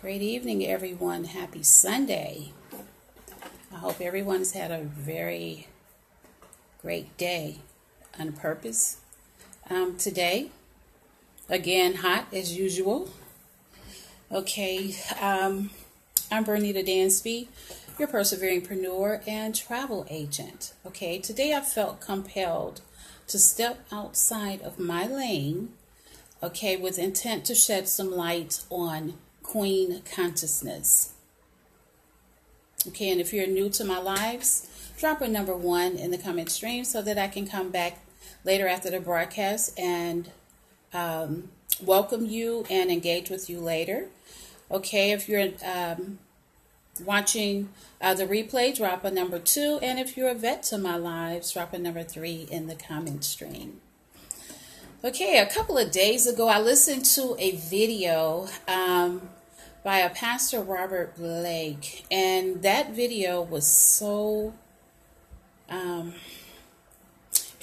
Great evening, everyone. Happy Sunday. I hope everyone's had a very great day on purpose. Today, again, hot as usual. Okay, I'm Bernita Dansby, your perseveringpreneur and travel agent. Okay, today I felt compelled to step outside of my lane, okay, with intent to shed some light on Queen consciousness. Okay, and if you're new to my lives, drop a number 1 in the comment stream so that I can come back later after the broadcast and welcome you and engage with you later. Okay, if you're watching the replay, drop a number 2, and if you're a vet to my lives, drop a number 3 in the comment stream. Okay, a couple of days ago, I listened to a video by a Pastor Robert Blake, and that video was so, it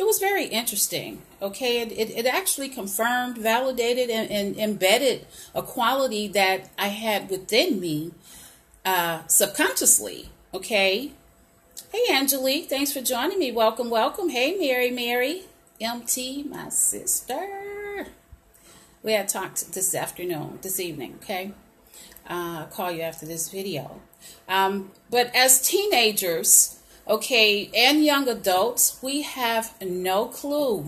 was very interesting. Okay, it actually confirmed, validated, and embedded a quality that I had within me subconsciously. Okay, hey Angelique, thanks for joining me. Welcome, welcome. Hey Mary, MT, my sister. We had talked this evening, okay? I'll call you after this video. But as teenagers, okay, and young adults, we have no clue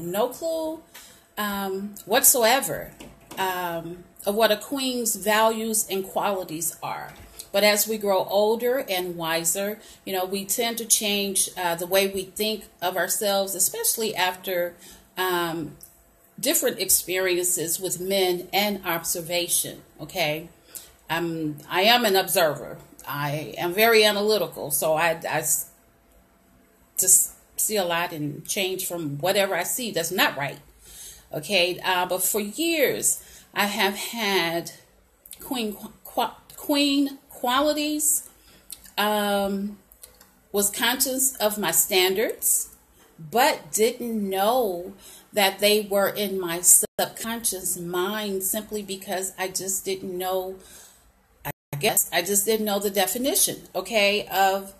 whatsoever of what a queen's values and qualities are. But as we grow older and wiser, we tend to change the way we think of ourselves, especially after different experiences with men and observation, okay? I am an observer. I am very analytical, so I just see a lot and change from whatever I see that's not right, okay? But for years, I have had queen qualities, was conscious of my standards, but didn't know that they were in my subconscious mind simply because I just didn't know, I guess I just didn't know the definition, okay, of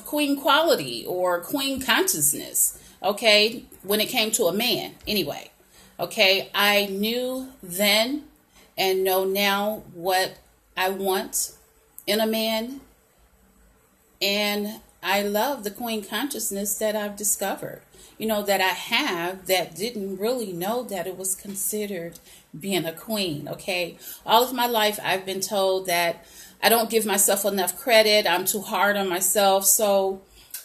queen quality or queen consciousness, okay, when it came to a man anyway. Okay, I knew then and know now what I want in a man, and I love the queen consciousness that I've discovered, that I have, that didn't really know that it was considered being a queen, okay? All of my life, I've been told that I don't give myself enough credit. I'm too hard on myself. So,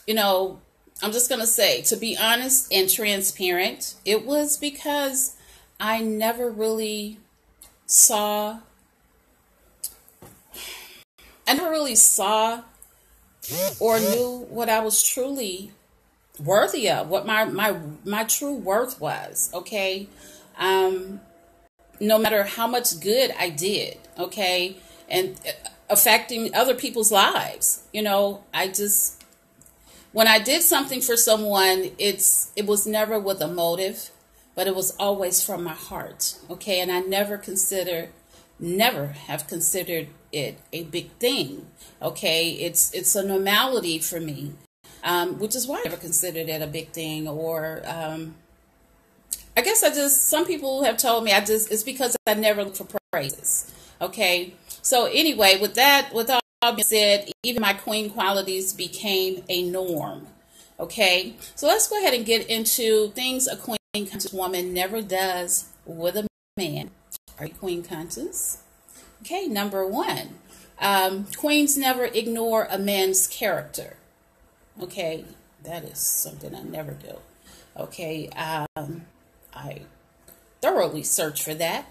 I'm just going to say, to be honest and transparent, it was because I never really saw or knew what I was truly worthy of, what my true worth was, okay? No matter how much good I did, okay, and affecting other people's lives, when I did something for someone, it was never with a motive, but it was always from my heart, okay? And I never have considered it a big thing, okay? It's a normality for me, which is why I never considered it a big thing. Or I guess some people have told me it's because I never look for praises, okay? So anyway, with all being said, even my queen qualities became a norm, okay? So let's go ahead and get into things a queen conscious woman never does with a man. Are you queen conscious? Okay, number 1. Queens never ignore a man's character. Okay, that is something I never do. Okay, I thoroughly search for that.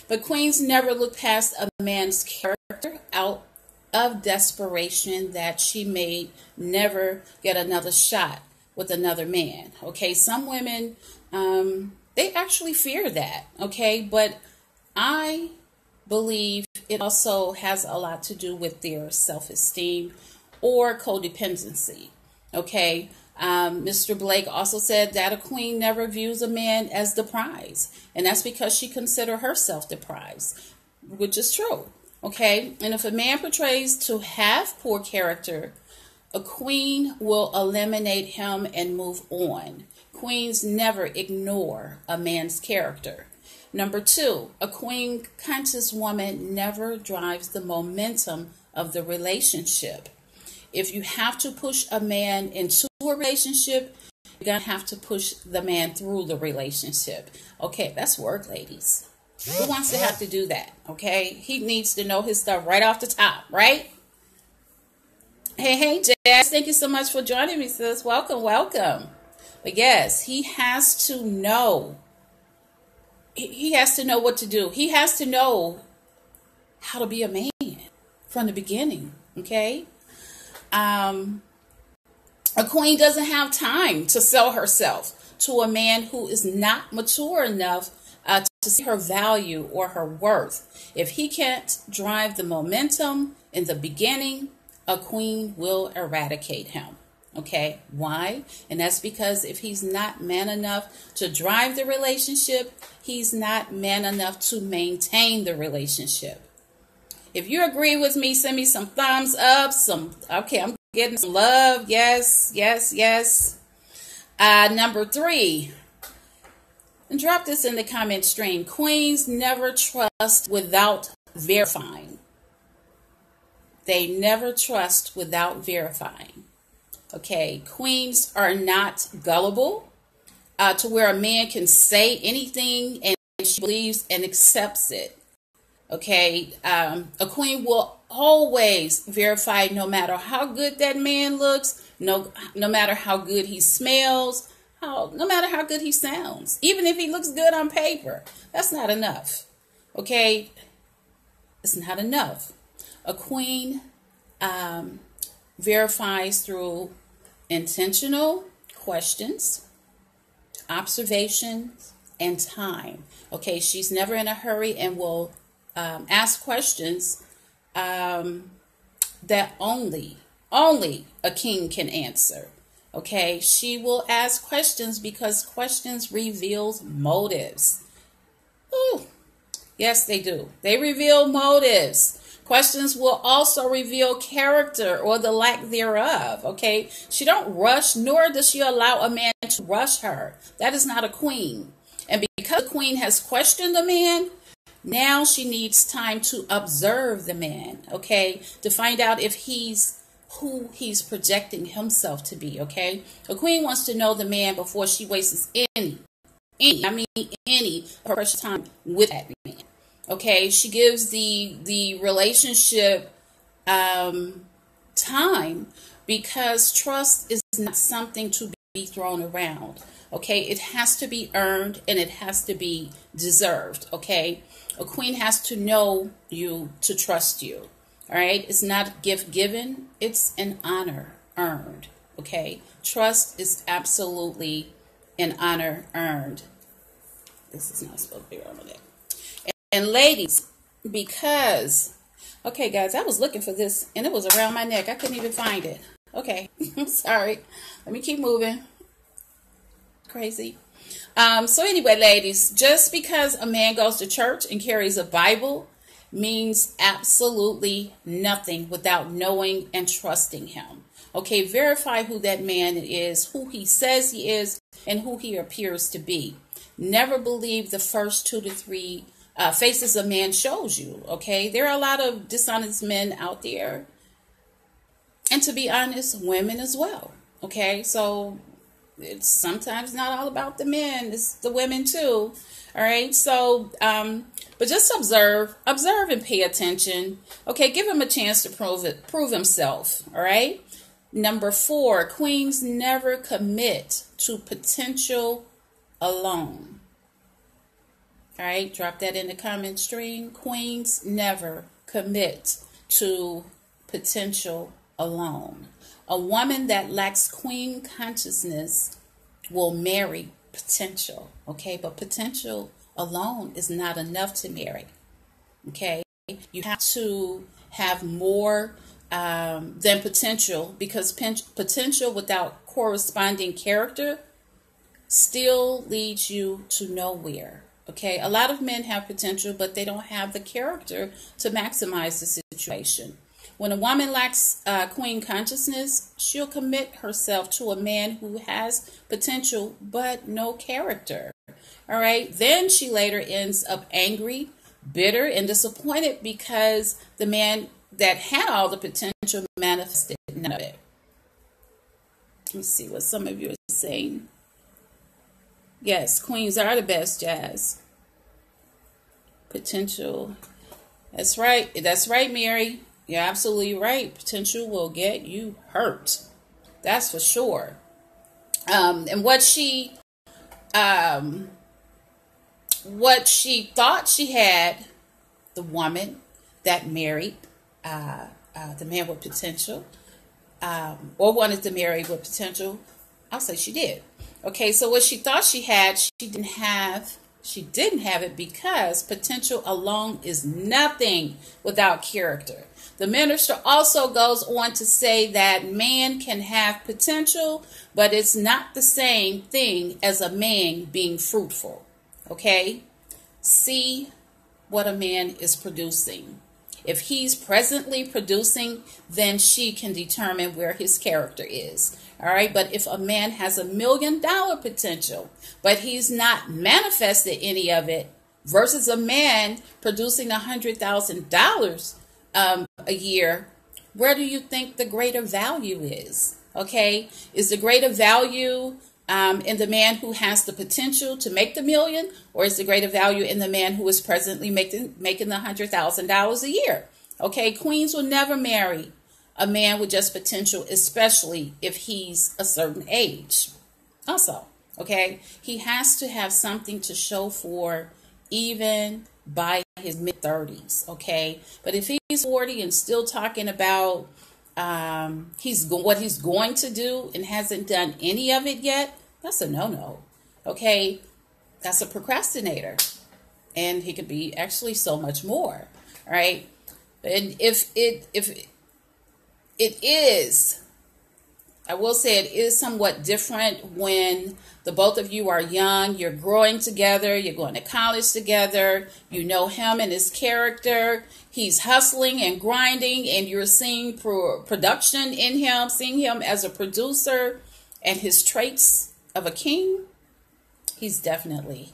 But queens never look past a man's character out of desperation that she may never get another shot with another man. Okay, some women, they actually fear that. Okay, but I believe it also has a lot to do with their self-esteem or codependency. Okay, Mr. Blake also said that a queen never views a man as the prize, and that's because she considers herself the prize. which is true. Okay, and if a man portrays to have poor character, a queen will eliminate him and move on. Queens never ignore a man's character. Number two, a queen conscious woman never drives the momentum of the relationship. If you have to push a man into a relationship, you're going to have to push the man through the relationship. Okay, that's work, ladies. Who wants to have to do that? Okay, he needs to know his stuff right off the top, right? Hey, Jazz, thank you so much for joining me, sis. Welcome, welcome. But yes, he has to know. He has to know what to do. He has to know how to be a man from the beginning, okay? A queen doesn't have time to sell herself to a man who is not mature enough to see her value or her worth. If he can't drive the momentum in the beginning, a queen will eradicate him. Okay, why? And that's because if he's not man enough to drive the relationship, he's not man enough to maintain the relationship. If you agree with me, send me some thumbs up. Okay, I'm getting some love. Yes, yes, yes. Number three, and drop this in the comment stream. Queens never trust without verifying. They never trust without verifying. Okay, queens are not gullible to where a man can say anything and she believes and accepts it. Okay, a queen will always verify no matter how good that man looks, no matter how good he smells, no matter how good he sounds. Even if he looks good on paper, that's not enough. Okay, it's not enough. A queen verifies through intentional questions, observations, and time. Okay, she's never in a hurry and will ask questions that only a king can answer. Okay, she will ask questions because questions reveals motives. Ooh, yes, they do. They reveal motives. Questions will also reveal character or the lack thereof, okay? She don't rush, nor does she allow a man to rush her. That is not a queen. And because the queen has questioned the man, now she needs time to observe the man, okay? To find out if he's who he's projecting himself to be, okay? A queen wants to know the man before she wastes any precious time with that man. Okay, she gives the relationship time because trust is not something to be thrown around. Okay, it has to be earned and it has to be deserved. Okay, a queen has to know you to trust you. All right, it's not a gift given, it's an honor earned. Okay, trust is absolutely an honor earned. This is not supposed to be around my neck. And ladies, because, okay guys, I was looking for this and it was around my neck. I couldn't even find it. Okay, sorry. Let me keep moving. Crazy. So anyway, ladies, just because a man goes to church and carries a Bible means absolutely nothing without knowing and trusting him. Okay, verify who that man is, who he says he is, and who he appears to be. Never believe the first 2 to 3 faces a man shows you, okay? There are a lot of dishonest men out there. And to be honest, women as well, okay? So it's sometimes not all about the men, it's the women too, all right? So, but just observe and pay attention, okay? Give him a chance to prove himself, all right? Number 4, queens never commit to potential alone. All right, drop that in the comment stream. Queens never commit to potential alone. A woman that lacks queen consciousness will marry potential, okay? But potential alone is not enough to marry, okay? You have to have more than potential, because potential without corresponding character still leads you to nowhere. Okay, a lot of men have potential, but they don't have the character to maximize the situation. When a woman lacks queen consciousness, she'll commit herself to a man who has potential but no character. All right, then she later ends up angry, bitter, and disappointed because the man that had all the potential manifested none of it. Let's see what some of you are saying. Yes, queens are the best, Jazz. Potential. That's right. That's right, Mary. You're absolutely right. Potential will get you hurt. That's for sure. And what she thought she had, the woman that married the man with potential, or wanted to marry with potential, I'll say she did. Okay, so what she thought she had, she didn't have. She didn't have it because potential alone is nothing without character. The minister also goes on to say that man can have potential, but it's not the same thing as a man being fruitful. Okay? See what a man is producing. If he's presently producing, then she can determine where his character is. All right, but if a man has $1 million potential, but he's not manifested any of it, versus a man producing $100,000 a year, where do you think the greater value is? Okay, is the greater value in the man who has the potential to make the million, or is the greater value in the man who is presently making the $100,000 a year? Okay, queens will never marry a man with just potential, especially if he's a certain age. Also, okay, he has to have something to show for even by his mid-30s, okay? But if he's 40 and still talking about what he's going to do and hasn't done any of it yet, that's a no-no, okay? That's a procrastinator. And he could be actually so much more, right? And if it is, I will say it is somewhat different when the both of you are young, you're growing together, you're going to college together, you know him and his character, he's hustling and grinding, and you're seeing production in him, seeing him as a producer and his traits of a king. He's definitely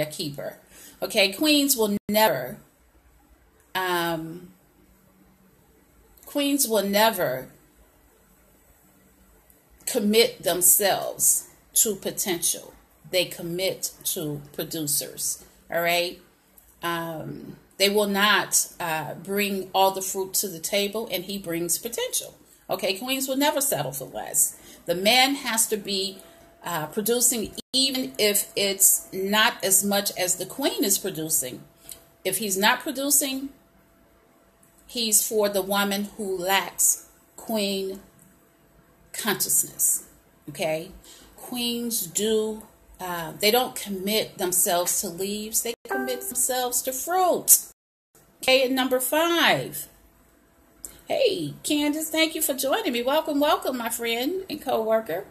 a keeper. Okay, queens will never commit themselves to potential. They commit to producers. All right. They will not bring all the fruit to the table, and he brings potential. Okay, queens will never settle for less. The man has to be producing, even if it's not as much as the queen is producing. If he's not producing, he's for the woman who lacks queen consciousness. Okay, queens they don't commit themselves to leaves, they commit themselves to fruit. Okay, and number 5. Hey, Candace, thank you for joining me. Welcome, my friend and co-worker.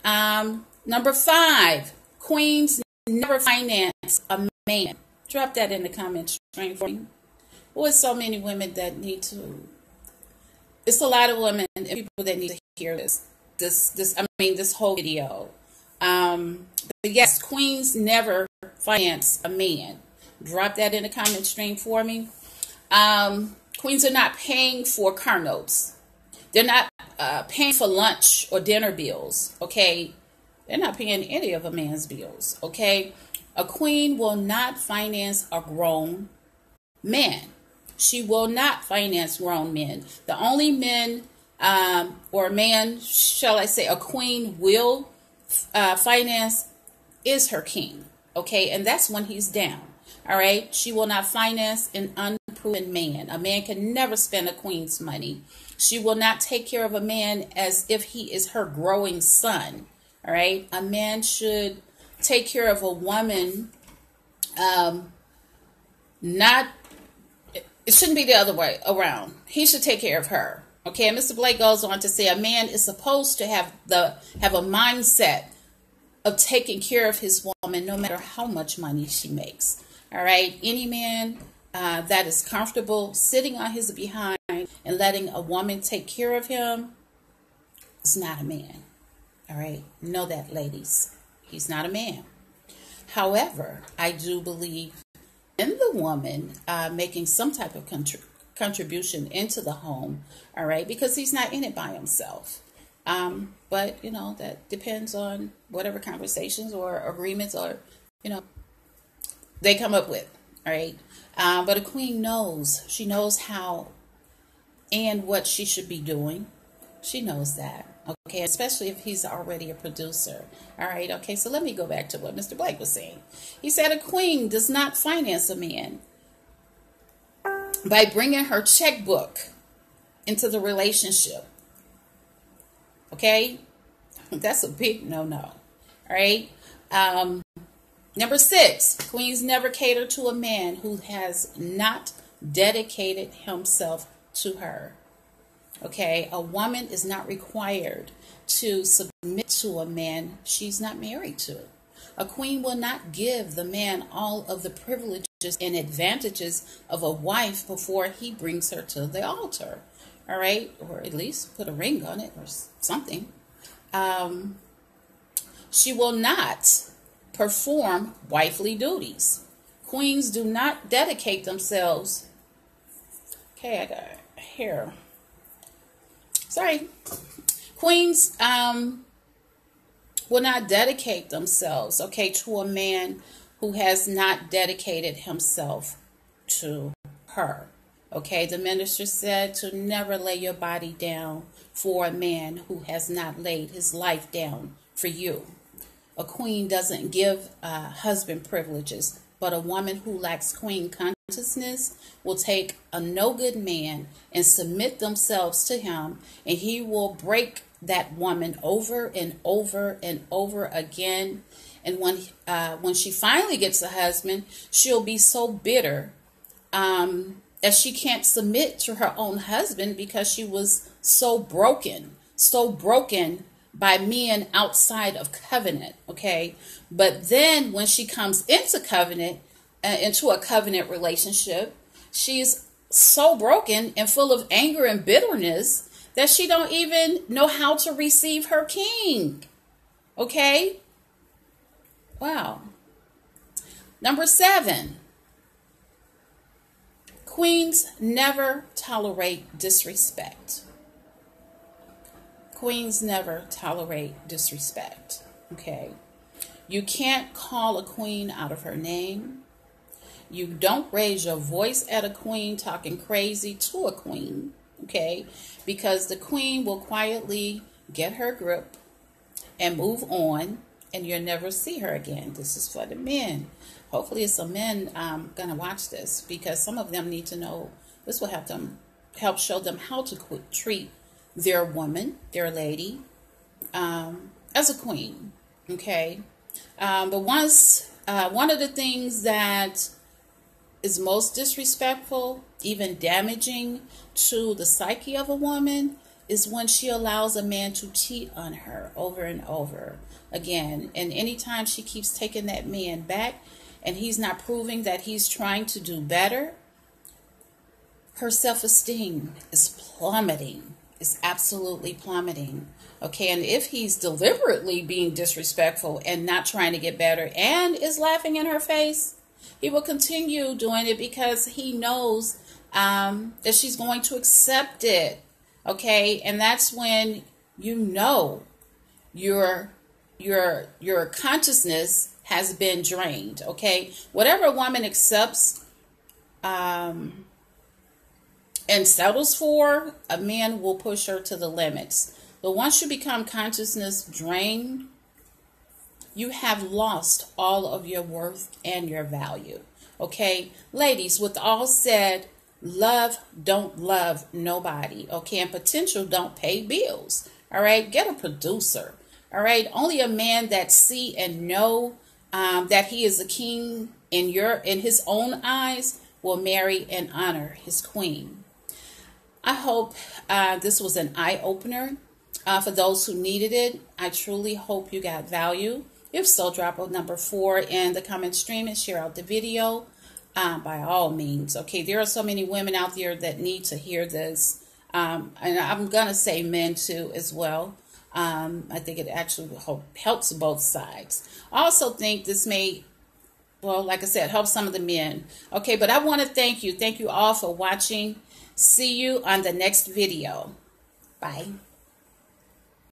Number 5, queens never finance a man. Drop that in the comment string for me. There's so many women that need to. It's a lot of women and people that need to hear this whole video. But yes, queens never finance a man. Drop that in the comment string for me. Queens are not paying for car notes. They're not paying for lunch or dinner bills. Okay, they're not paying any of a man's bills. Okay, a queen will not finance a grown man. She will not finance grown men. The only men or a man, shall I say, a queen will finance is her king. Okay, and that's when he's down. All right, she will not finance an unproven man. A man can never spend a queen's money. She will not take care of a man as if he is her growing son. All right, a man should take care of a woman. It shouldn't be the other way around. He should take care of her. Okay, and Mr. Blake goes on to say a man is supposed to have a mindset of taking care of his woman woman no matter how much money she makes. All right. Any man that is comfortable sitting on his behind and letting a woman take care of him is not a man. All right. Know that, ladies. He's not a man. However, I do believe in the woman making some type of contribution into the home. All right. Because he's not in it by himself. But, that depends on whatever conversations or agreements or, they come up with. All right. But a queen knows. She knows how and what she should be doing. She knows that. Okay. Especially if he's already a producer. All right. Okay. So let me go back to what Mr. Blake was saying. He said a queen does not finance a man by bringing her checkbook into the relationship. Okay. That's a big no-no. All right. Number 6, queens never cater to a man who has not dedicated himself to her. Okay, a woman is not required to submit to a man she's not married to. A queen will not give the man all of the privileges and advantages of a wife before he brings her to the altar. All right, or at least put a ring on it or something. She will not perform wifely duties. Queens do not dedicate themselves. Okay, I got hair. Sorry. Queens will not dedicate themselves, okay, to a man who has not dedicated himself to her. Okay, the minister said to never lay your body down for a man who has not laid his life down for you. A queen doesn't give husband privileges, but a woman who lacks queen consciousness will take a no good man and submit themselves to him, and he will break that woman over and over and over again. And when she finally gets a husband, she'll be so bitter that she can't submit to her own husband because she was so broken by men outside of covenant. Okay, but then when she comes into a covenant relationship, she's so broken and full of anger and bitterness that she don't even know how to receive her king. Okay, wow. Number 7, queens never tolerate disrespect. Queens never tolerate disrespect. Okay. You can't call a queen out of her name. You don't raise your voice at a queen talking crazy to a queen. Okay. Because the queen will quietly get her grip and move on, and you'll never see her again. This is for the men. Hopefully some men going to watch this, because some of them need to know. This will help show them how to treat their woman, their lady, as a queen. Okay. But one of the things that is most disrespectful, even damaging to the psyche of a woman, is when she allows a man to cheat on her over and over again. And anytime she keeps taking that man back and he's not proving that he's trying to do better, her self-esteem is plummeting. Is absolutely plummeting. Okay, and if he's deliberately being disrespectful and not trying to get better and is laughing in her face, he will continue doing it because he knows that she's going to accept it. Okay, and that's when your consciousness has been drained. Okay, whatever a woman accepts and settles for, a man will push her to the limits. But once you become consciousness drained, you have lost all of your worth and your value. Okay, ladies, with all said, love don't love nobody. Okay, and potential don't pay bills. All right, get a producer. All right, only a man that see and know that he is a king in his own eyes will marry and honor his queen. I hope this was an eye-opener for those who needed it. I truly hope you got value If so, drop a number 4 in the comment stream and share out the video by all means. Okay, there are so many women out there that need to hear this. And I'm going to say men too as well. I think it actually helps both sides. I also think this may, well, like I said, help some of the men. Okay, but I want to thank you. Thank you all for watching. See you on the next video. Bye.